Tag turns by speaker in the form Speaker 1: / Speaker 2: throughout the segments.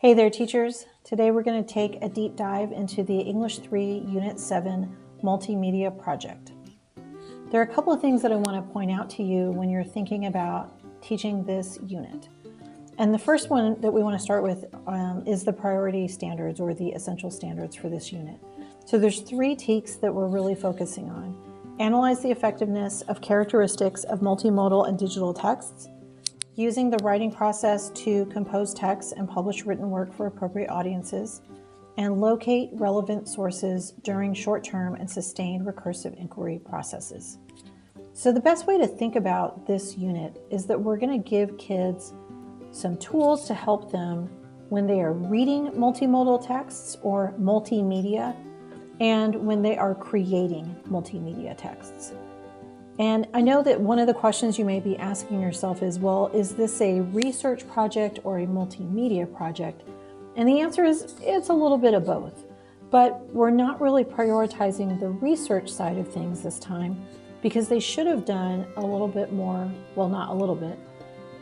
Speaker 1: Hey there, teachers. Today we're going to take a deep dive into the English 3 Unit 7 Multimedia project. There are a couple of things that I want to point out to you when you're thinking about teaching this unit. And the first one that we want to start with is the priority standards or the essential standards for this unit. So there's 3 TEKs that we're really focusing on. Analyze the effectiveness of characteristics of multimodal and digital texts, using the writing process to compose text and publish written work for appropriate audiences, and locate relevant sources during short-term and sustained recursive inquiry processes. So the best way to think about this unit is that we're going to give kids some tools to help them when they are reading multimodal texts or multimedia, and when they are creating multimedia texts. And I know that one of the questions you may be asking yourself is, well, is this a research project or a multimedia project? And the answer is, it's a little bit of both. But we're not really prioritizing the research side of things this time because they should have done a little bit more, well, not a little bit,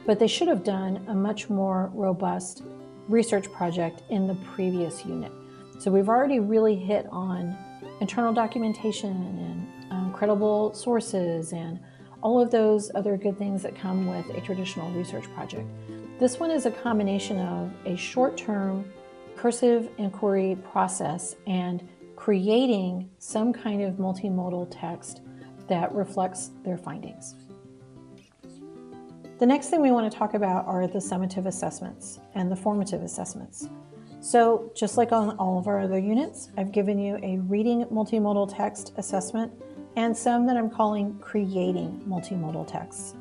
Speaker 1: but they should have done a much more robust research project in the previous unit. So we've already really hit on internal documentation and credible sources and all of those other good things that come with a traditional research project. This one is a combination of a short-term recursive inquiry process and creating some kind of multimodal text that reflects their findings. The next thing we want to talk about are the summative assessments and the formative assessments. So just like on all of our other units, I've given you a reading multimodal text assessment and some that I'm calling creating multimodal texts.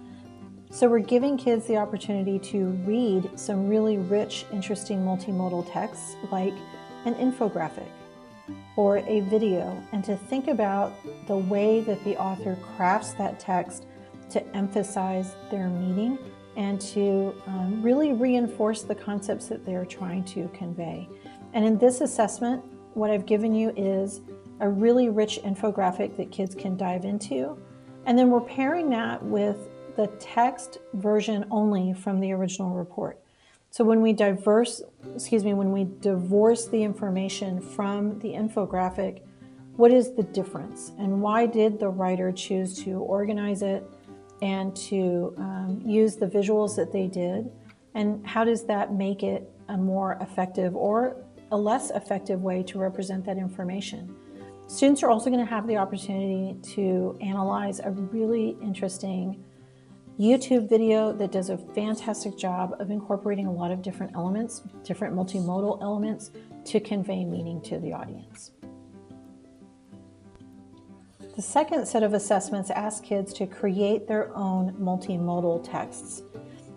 Speaker 1: So we're giving kids the opportunity to read some really rich, interesting multimodal texts like an infographic or a video, and to think about the way that the author crafts that text to emphasize their meaning and to really reinforce the concepts that they're trying to convey. And in this assessment, what I've given you is a really rich infographic that kids can dive into. And then we're pairing that with the text version only from the original report. So when we divorce the information from the infographic, what is the difference? And why did the writer choose to organize it and to use the visuals that they did? And how does that make it a more effective or a less effective way to represent that information? Students are also going to have the opportunity to analyze a really interesting YouTube video that does a fantastic job of incorporating a lot of different elements, different multimodal elements, to convey meaning to the audience. The second set of assessments ask kids to create their own multimodal texts.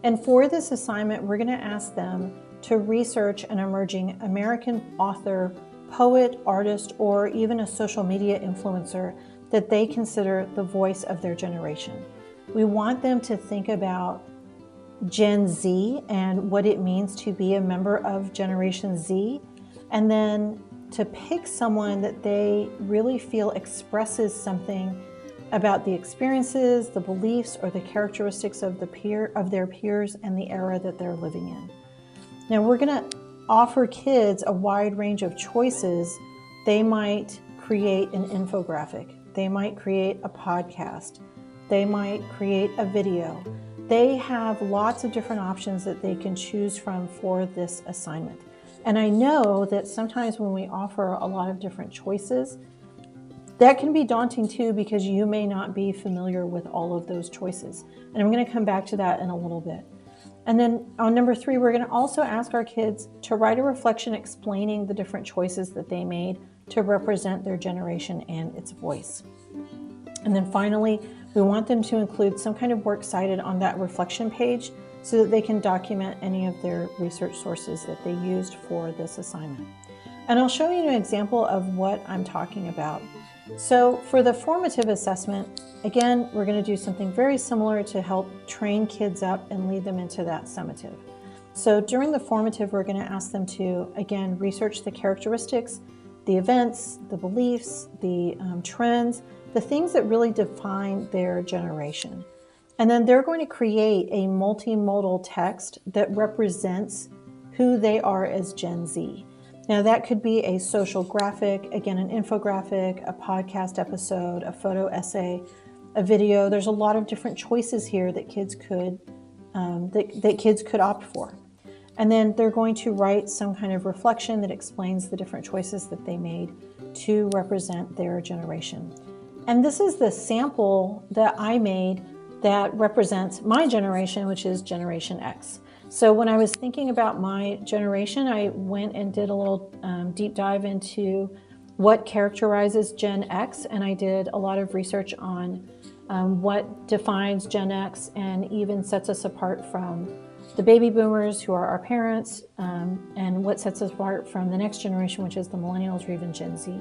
Speaker 1: And for this assignment, we're going to ask them to research an emerging American author, poet, artist, or even a social media influencer that they consider the voice of their generation. We want them to think about Gen Z and what it means to be a member of Generation Z, and then to pick someone that they really feel expresses something about the experiences, the beliefs, or the characteristics of their peers and the era that they're living in. Now we're going to offer kids a wide range of choices. They might create an infographic. They might create a podcast. They might create a video. They have lots of different options that they can choose from for this assignment. And I know that sometimes when we offer a lot of different choices, that can be daunting too, because you may not be familiar with all of those choices. And I'm going to come back to that in a little bit. And then on number 3, we're going to also ask our kids to write a reflection explaining the different choices that they made to represent their generation and its voice. And then finally, we want them to include some kind of works cited on that reflection page so that they can document any of their research sources that they used for this assignment. And I'll show you an example of what I'm talking about. So for the formative assessment, again, we're going to do something very similar to help train kids up and lead them into that summative. So during the formative, we're going to ask them to, again, research the characteristics, the events, the beliefs, the trends, the things that really define their generation. And then they're going to create a multimodal text that represents who they are as Gen Z. Now that could be a social graphic, again, an infographic, a podcast episode, a photo essay, a video. There's a lot of different choices here that kids could opt for. And then they're going to write some kind of reflection that explains the different choices that they made to represent their generation. And this is the sample that I made that represents my generation, which is Generation X. So when I was thinking about my generation, I went and did a little deep dive into what characterizes Gen X, and I did a lot of research on what defines Gen X and even sets us apart from the baby boomers, who are our parents, and what sets us apart from the next generation, which is the millennials or even Gen Z.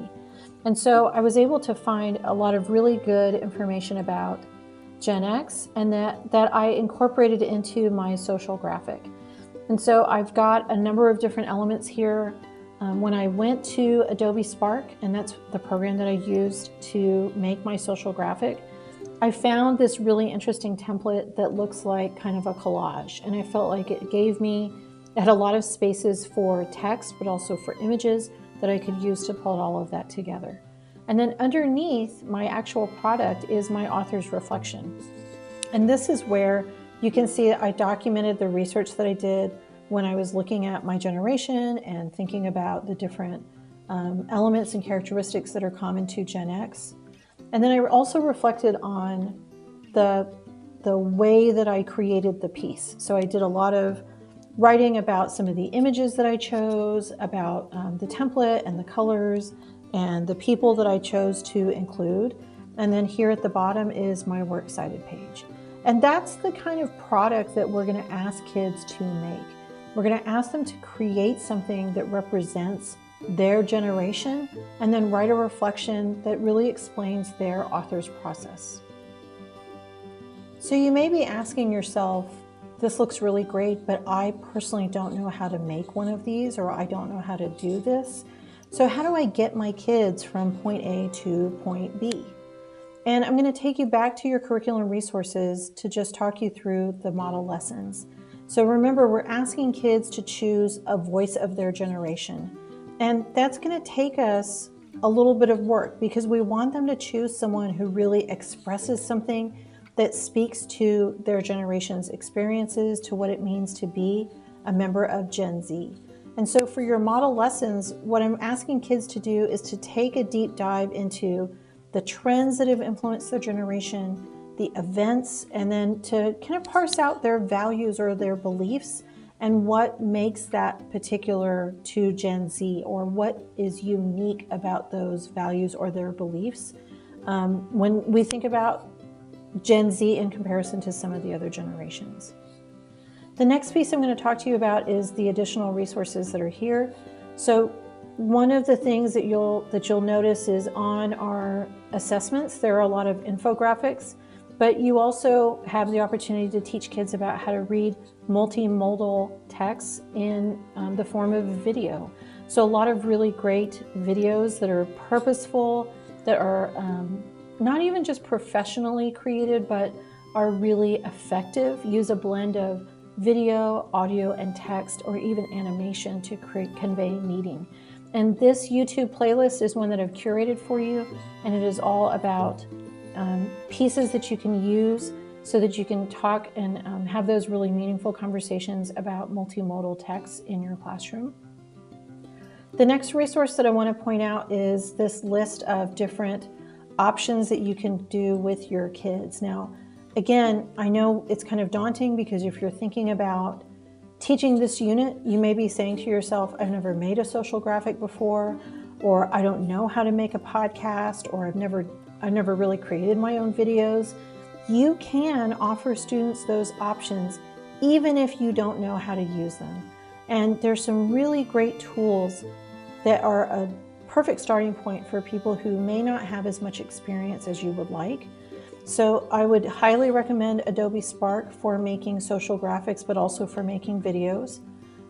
Speaker 1: And so I was able to find a lot of really good information about Gen X, and that I incorporated into my social graphic. And so I've got a number of different elements here. When I went to Adobe Spark, and that's the program that I used to make my social graphic, I found this really interesting template that looks like kind of a collage. And I felt like it had a lot of spaces for text, but also for images that I could use to pull all of that together. And then underneath my actual product is my author's reflection. And this is where you can see I documented the research that I did when I was looking at my generation and thinking about the different elements and characteristics that are common to Gen X. And then I also reflected on the way that I created the piece. So I did a lot of writing about some of the images that I chose, about the template and the colors and the people that I chose to include. And then here at the bottom is my works cited page. And that's the kind of product that we're going to ask kids to make. We're going to ask them to create something that represents their generation and then write a reflection that really explains their author's process. So you may be asking yourself, this looks really great, but I personally don't know how to make one of these, or I don't know how to do this. So how do I get my kids from point A to point B? And I'm going to take you back to your curriculum resources to just talk you through the model lessons. So remember, we're asking kids to choose a voice of their generation. And that's going to take us a little bit of work because we want them to choose someone who really expresses something that speaks to their generation's experiences, to what it means to be a member of Gen Z. And so for your model lessons, what I'm asking kids to do is to take a deep dive into the trends that have influenced their generation, the events, and then to kind of parse out their values or their beliefs and what makes that particular to Gen Z, or what is unique about those values or their beliefs when we think about Gen Z in comparison to some of the other generations. The next piece I'm going to talk to you about is the additional resources that are here. So one of the things that you'll notice is on our assessments, there are a lot of infographics, but you also have the opportunity to teach kids about how to read multimodal text in the form of a video. So a lot of really great videos that are purposeful, that are not even just professionally created, but are really effective, use a blend of video, audio, and text, or even animation to convey meaning. And this YouTube playlist is one that I've curated for you, and it is all about pieces that you can use so that you can talk and have those really meaningful conversations about multimodal text in your classroom. The next resource that I want to point out is this list of different options that you can do with your kids. Now, again, I know it's kind of daunting because if you're thinking about teaching this unit, you may be saying to yourself, I've never made a social graphic before, or I don't know how to make a podcast, or I've never really created my own videos. You can offer students those options even if you don't know how to use them. And there's some really great tools that are a perfect starting point for people who may not have as much experience as you would like. So I would highly recommend Adobe Spark for making social graphics, but also for making videos.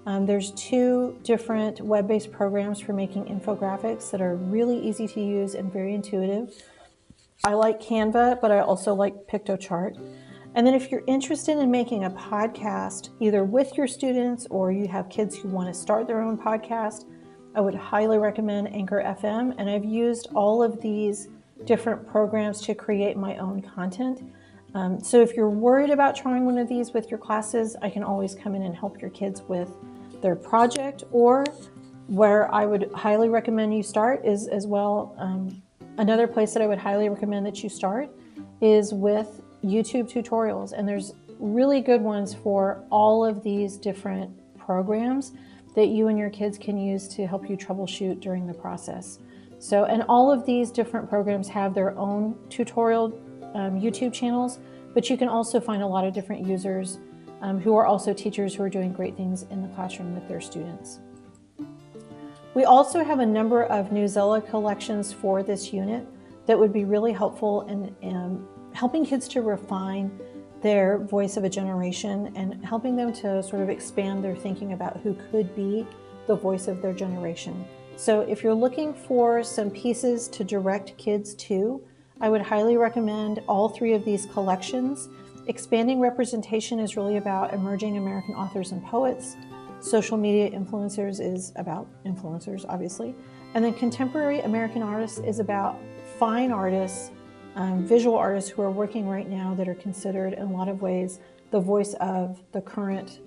Speaker 1: There's 2 different web-based programs for making infographics that are really easy to use and very intuitive. I like Canva, but I also like Pictochart. And then if you're interested in making a podcast, either with your students or you have kids who want to start their own podcast, I would highly recommend Anchor FM. And I've used all of these different programs to create my own content. So if you're worried about trying one of these with your classes, I can always come in and help your kids with their project. Or where I would highly recommend you start is as well, another place that I would highly recommend that you start is with YouTube tutorials. And there's really good ones for all of these different programs that you and your kids can use to help you troubleshoot during the process. So, and all of these different programs have their own tutorial YouTube channels, but you can also find a lot of different users who are also teachers who are doing great things in the classroom with their students. We also have a number of Newsella collections for this unit that would be really helpful in helping kids to refine their voice of a generation and helping them to sort of expand their thinking about who could be the voice of their generation. So if you're looking for some pieces to direct kids to, I would highly recommend all three of these collections. Expanding Representation is really about emerging American authors and poets. Social Media Influencers is about influencers, obviously. And then Contemporary American Artists is about fine artists, visual artists who are working right now that are considered in a lot of ways the voice of the current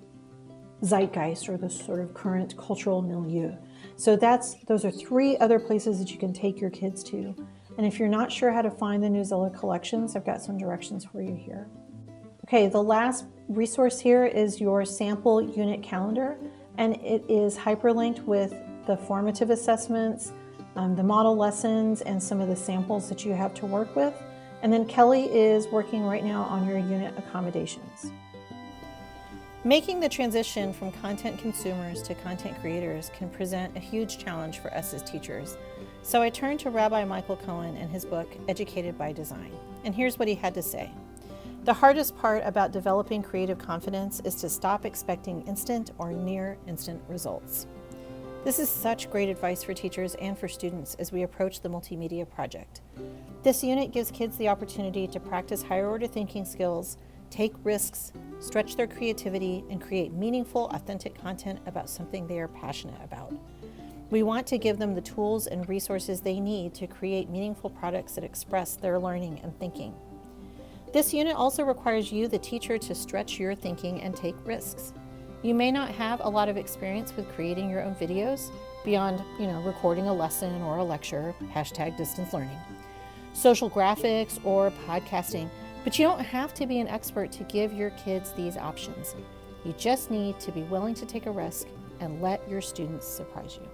Speaker 1: zeitgeist or the sort of current cultural milieu. So those are three other places that you can take your kids to. And if you're not sure how to find the Newsella collections, I've got some directions for you here. Okay, the last resource here is your sample unit calendar, and it is hyperlinked with the formative assessments, the model lessons, and some of the samples that you have to work with. And then Kelly is working right now on your unit accommodations. Making the transition from content consumers to content creators can present a huge challenge for us as teachers. So I turned to Rabbi Michael Cohen and his book, Educated by Design. And here's what he had to say. The hardest part about developing creative confidence is to stop expecting instant or near instant results. This is such great advice for teachers and for students as we approach the multimedia project. This unit gives kids the opportunity to practice higher order thinking skills, take risks, stretch their creativity, and create meaningful, authentic content about something they are passionate about. We want to give them the tools and resources they need to create meaningful products that express their learning and thinking. This unit also requires you, the teacher, to stretch your thinking and take risks. You may not have a lot of experience with creating your own videos beyond, recording a lesson or a lecture, #distance learning, social graphics or podcasting, but you don't have to be an expert to give your kids these options. You just need to be willing to take a risk and let your students surprise you.